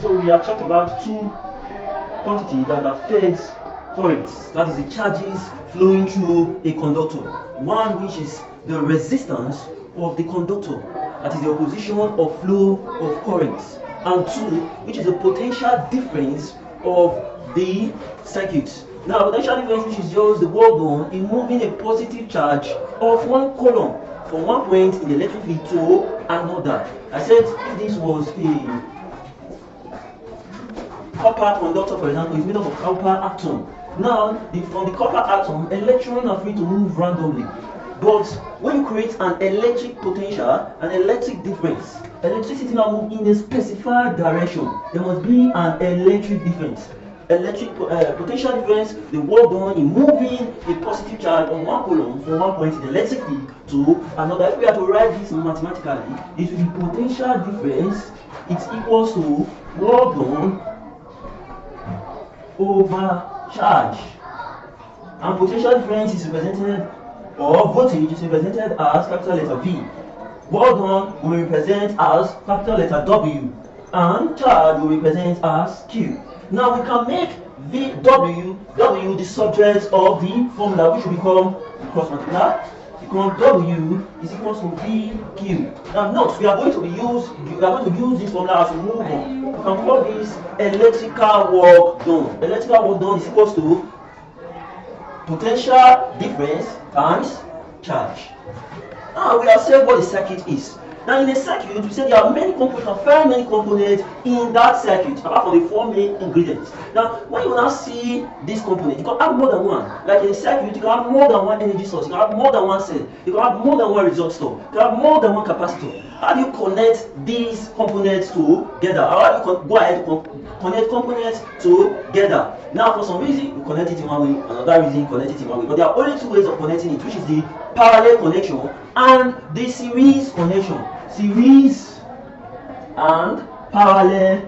So we have talked about two quantities that affects currents, that is the charges flowing through a conductor. One which is the resistance of the conductor, that is the opposition of flow of currents, and two which is the potential difference of the circuit. Now potential difference, which is just the work done in moving a positive charge of one coulomb from one point in the electric field to another. I said if this was a copper conductor, for example, is made up of copper atom. Now, from the copper atom, electrons are free to move randomly. But when you create an electric potential, an electric difference, electricity now moves in a specified direction. There must be an electric difference. Electric potential difference, the work done in moving a positive charge on one coulomb from one point in the electric field to another. If we are to write this mathematically, it will be potential difference is equals to work done over charge, and potential difference is represented, or voltage is represented as capital letter V. Work done will represent as capital letter W, and charge will represent as Q. Now we can make W the subject of the formula, which will become the cross multiplier. Become W is equal to VQ. Now note, we are going to use this formula as we move on. We can call this electrical work done. Electrical work done is equal to potential difference times charge. Now we have said what the circuit is. Now in a circuit, we said there are many components, very many components in that circuit, apart from the four main ingredients. Now when you now see this component, you can have more than one. Like in a circuit, you can have more than one energy source, you can have more than one cell, you can have more than one resistor, you can have more than one capacitor. How do you connect these components together? How do you go ahead to connect components together? Now for some reason, you connect it in one way, another reason you connect it in one way. But there are only two ways of connecting it, which is the parallel connection and the series connection. Series and parallel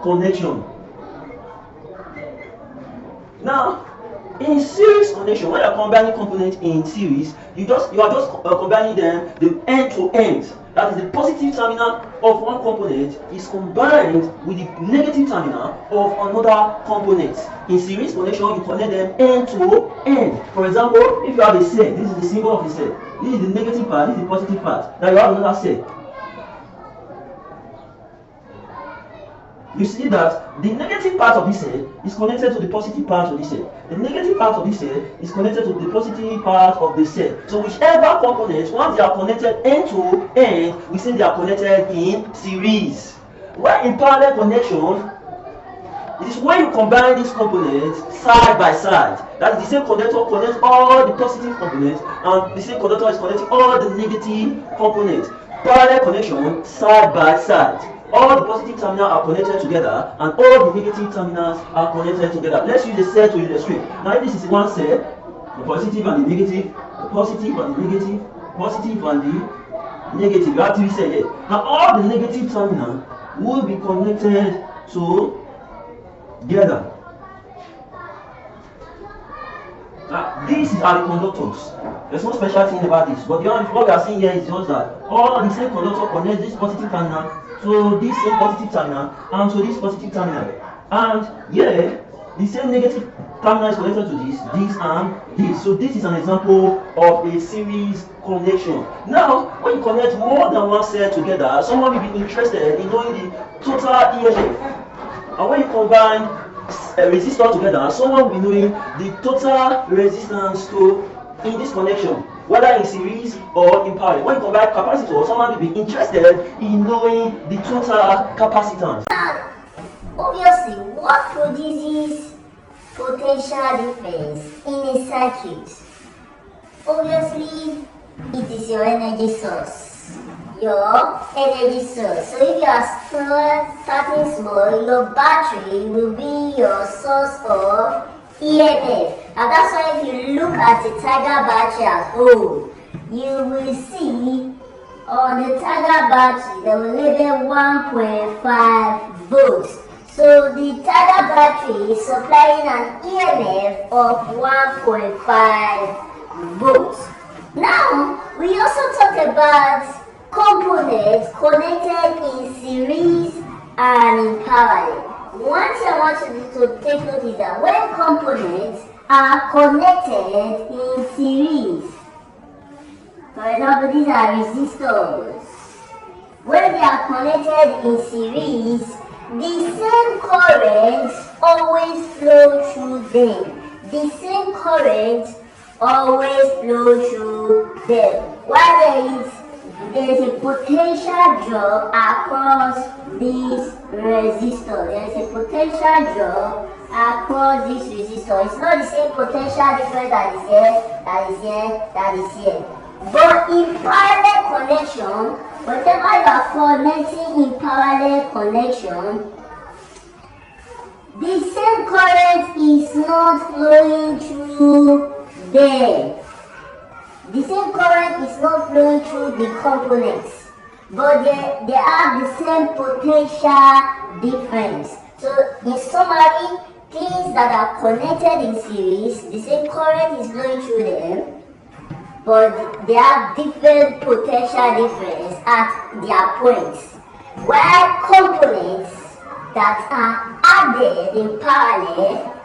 connection. Now, in series connection, when you are combining components in series, you are just combining them the end to end. That is, the positive terminal of one component is combined with the negative terminal of another component. In series connection, you connect them end to end. For example, if you have a cell, this is the symbol of the cell. This is the negative part, this is the positive part. Now you have another cell. You see that the negative part of this cell is connected to the positive part of this cell. The negative part of this cell is connected to the positive part of the cell. So whichever components, once they are connected end to end, we say they are connected in series. While in parallel connection, it is when you combine these components side by side. That is, the same conductor connects all the positive components, and the same conductor is connecting all the negative components. Parallel connection, side by side. All the positive terminals are connected together, and all the negative terminals are connected together. Let's use a cell to illustrate. Now, if this is one cell, the positive and the negative, the positive and the negative, positive and the negative. You have three cells here. Now, all the negative terminals will be connected together. Now, these are the conductors. There's no special thing about this, but what we are seeing here is just that all the same conductor connects this positive terminal to this same positive terminal and to this positive terminal. And here, the same negative terminal is connected to this and this. So this is an example of a series connection. Now, when you connect more than one cell together, someone will be interested in knowing the total EMF. And when you combine a resistor together, someone will be knowing the total resistance in this connection, whether in series or in parallel. When you combine capacitor, someone will be interested in knowing the total capacitance. Obviously, what produces potential difference in a circuit? Obviously, it is your energy source. So if you are starting small, your battery will be your source of EMF. And that's why if you look at the Tiger battery at home, you will see on the Tiger battery they will label 1.5 volts. So the Tiger battery is supplying an EMF of 1.5 volts. Now, we also talked about components connected in series and in parallel. One thing I want you to take note is that when components are connected in series, for example, these are resistors. When they are connected in series, the same current always flow through them. The same current always flow through them. While there is a potential drop across this resistor. There is a potential drop across this resistor. It's not the same potential difference that is here, that is here, that is here. But in parallel connection, whatever you are connecting in parallel connection, the same current is not flowing through them. The same current is not flowing through the components, but they have the same potential difference. So in summary, things that are connected in series, the same current is flowing through them, but they have different potential difference at their points. While components that are added in parallel,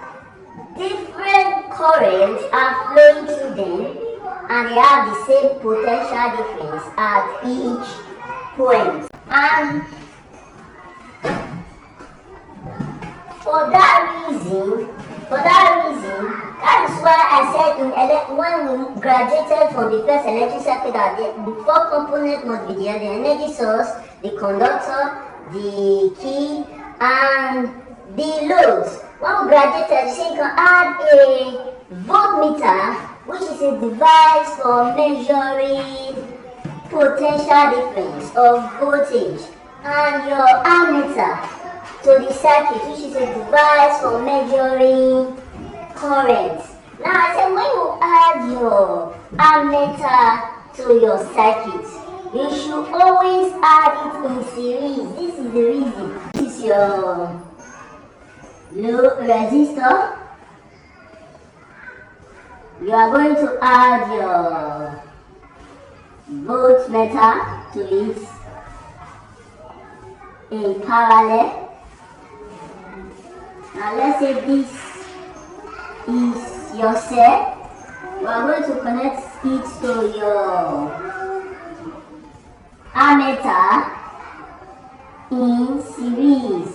different currents are flowing through them, and they have the same potential difference at each point. And for that reason, that is why I said when we graduated from the first electric circuit that the four components must be there: the energy source, the conductor, the key, and the loads. When we graduated, you can add a voltmeter, which is a device for measuring potential difference of voltage, and your ammeter to the circuit, which is a device for measuring current. Now I said when you add your ammeter to your circuit, you should always add it in series. This is the reason. This is your load resistor. You are going to add your voltmeter to it in parallel. Now let's say this is your cell. You are going to connect it to your ammeter in series.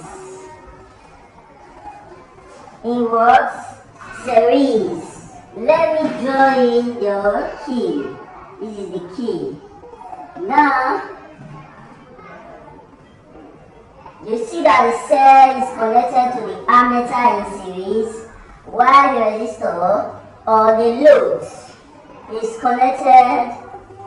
In what? Series. Let me draw in your key. This is the key. Now, you see that the cell is connected to the ammeter in series, while the resistor or the load is connected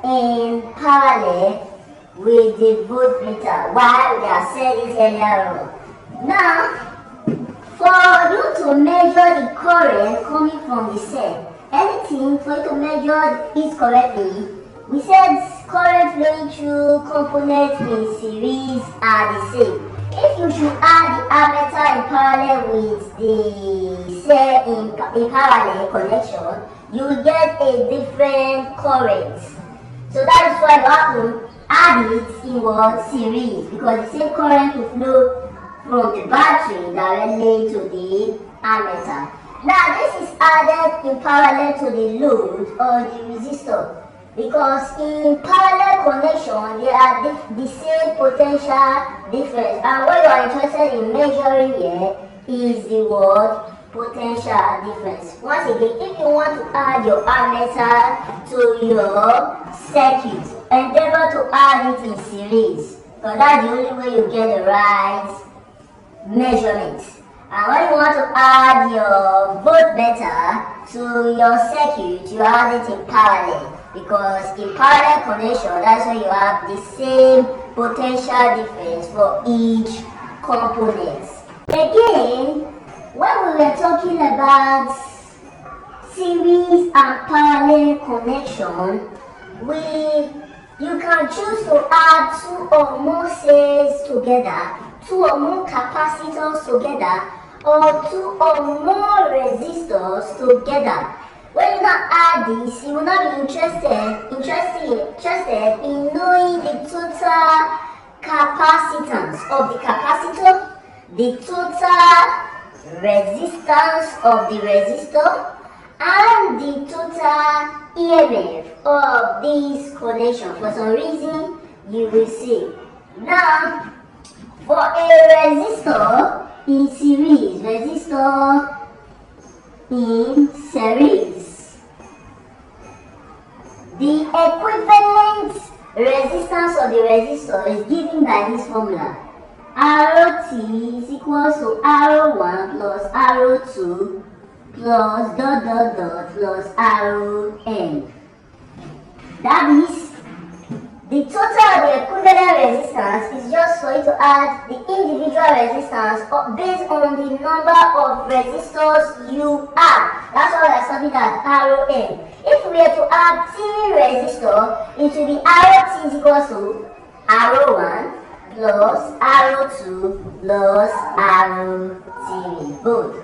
in parallel with the voltmeter, while we have said this earlier on. Now, for you to measure the current coming from the cell, anything for you to measure it correctly, we said current flowing through components in series are the same. If you should add the ammeter in parallel with the cell in parallel connection, you will get a different current. So that is why you have to add it in what? Series, because the same current will flow from the battery directly to the ammeter. Now this is added in parallel to the load or the resistor, because in parallel connection they are the same potential difference, and what you are interested in measuring here is the word potential difference. Once again, if you want to add your ammeter to your circuit, endeavor to add it in series, because that's the only way you get the right measurement. And when you want to add your voltmeter to your circuit, you add it in parallel, because in parallel connection, that's where you have the same potential difference for each component. Again, when we were talking about series and parallel connection, you can choose to add two or more cells together, two or more capacitors together, or two or more resistors together. When you now add this, you will not be interested in knowing the total capacitance of the capacitor, the total resistance of the resistor, and the total EMF of this connection. For some reason, you will see. Now, for a resistor in series, the equivalent resistance of the resistor is given by this formula. ROT is equals to RO1 plus RO2 plus dot dot dot plus RON. That is, the total of the equivalent resistance is just for you to add the individual resistance based on the number of resistors you add. That's why we're studying as RON. If we were to add series resistor, it will be ROT is equals to RO1 plus RO2 plus RO both.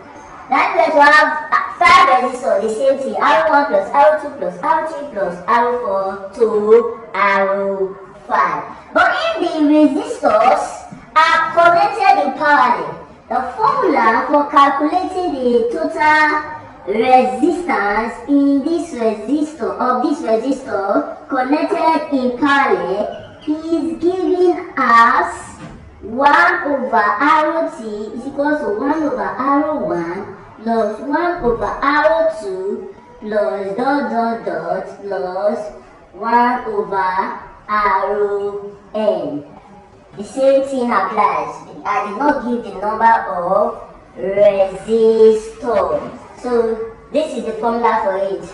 Then we have to have 5 resistors, the same thing, R1 plus R2 plus R3 plus R4 to R5. But if the resistors are connected in parallel, the formula for calculating the total resistance in this resistor connected in parallel is given as 1 over ROT is equal to 1 over RO1 plus 1 over RO2 plus dot dot dot plus 1 over RON. The same thing applies. I did not give the number of resistors. So this is the formula for it.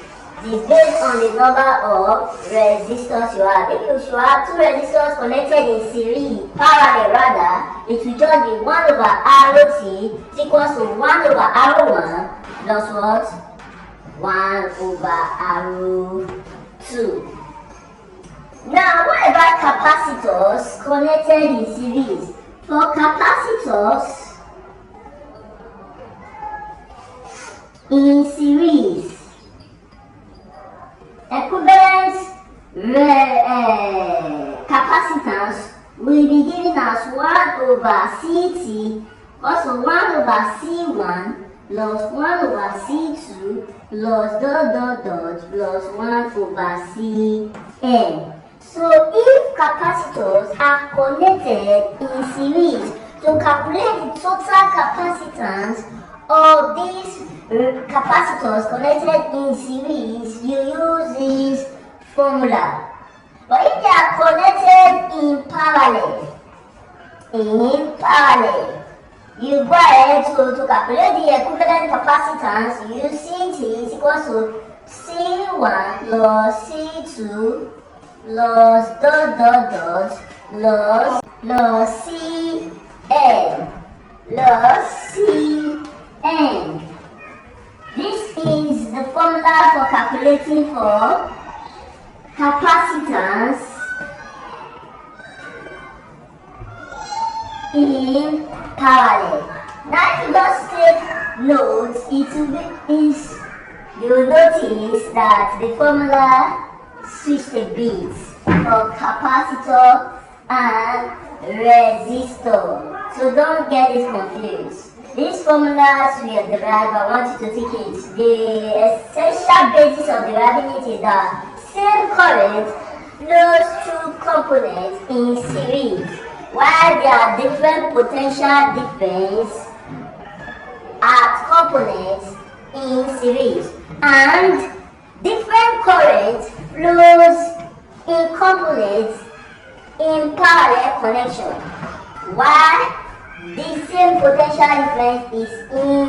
It is based on the number of resistors you have. If you should have 2 resistors connected in series, parallel rather, it will just be 1 over ROT is equals to 1 over RO1 plus what? 1 over RO2. Now, what about capacitors connected in series? For capacitors in series, equivalent capacitance will be given as 1 over CT also 1 over C1 plus 1 over C2 plus dot dot dot plus 1 over Cn. So if capacitors are connected in series, to calculate the total capacitance of these capacitors connected in series, you use this formula. But if they are connected in parallel, you go ahead to calculate the equivalent capacitance. You use CT is equal to C1 plus C2 plus dot dot dot plus Cn plus Cn. This is the formula for calculating for capacitance in parallel. Now if you just take notes, you will notice that the formula switched a bit for capacitor and resistor. So don't get it confused. These formulas we have derived, I want you to take it. The essential basis of deriving it is that same current flows through components in series, while there are different potential difference at components in series, and different current flows in components in parallel connection, while the same potential difference is in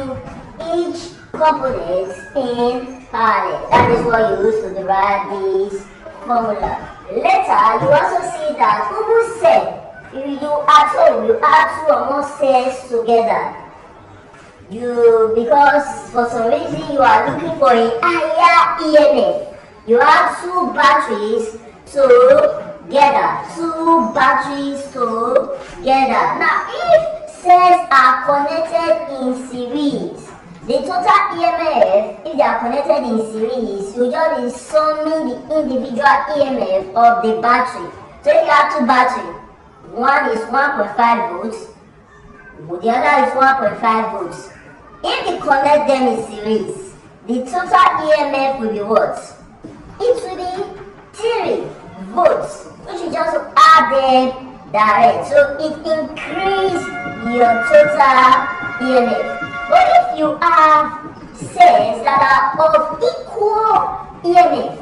each component in parallel. That is what you use to derive this formula. Later, you also see that Ubu said, if you add 2 or more cells together, because for some reason you are looking for a higher EMF, you have 2 batteries together. Now, if cells are connected in series, the total EMF, if they are connected in series, you just be summing the individual EMF of the battery. So if you have 2 batteries, one is 1.5 volts, the other is 1.5 volts. If you connect them in series, the total EMF will be what? It will be 3 volts, which is just add them direct. So it increases your total EMF. But if you have cells that are of equal EMF,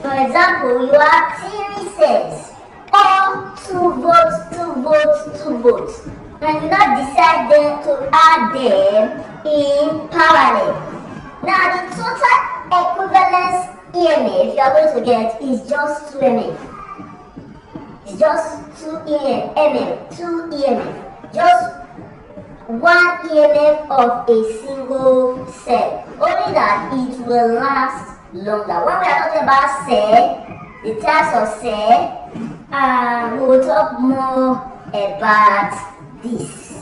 for example, you have 3 cells, all 2 volts, 2 volts, 2 volts, and you now decide then to add them in parallel. Now the total equivalence EMF you are going to get is just 2 mF. It's just 2 mF, 2 EMF. Just 1 EMF of a single cell. Only that it will last longer. When we are talking about cell, the types of cell, we will talk more about this.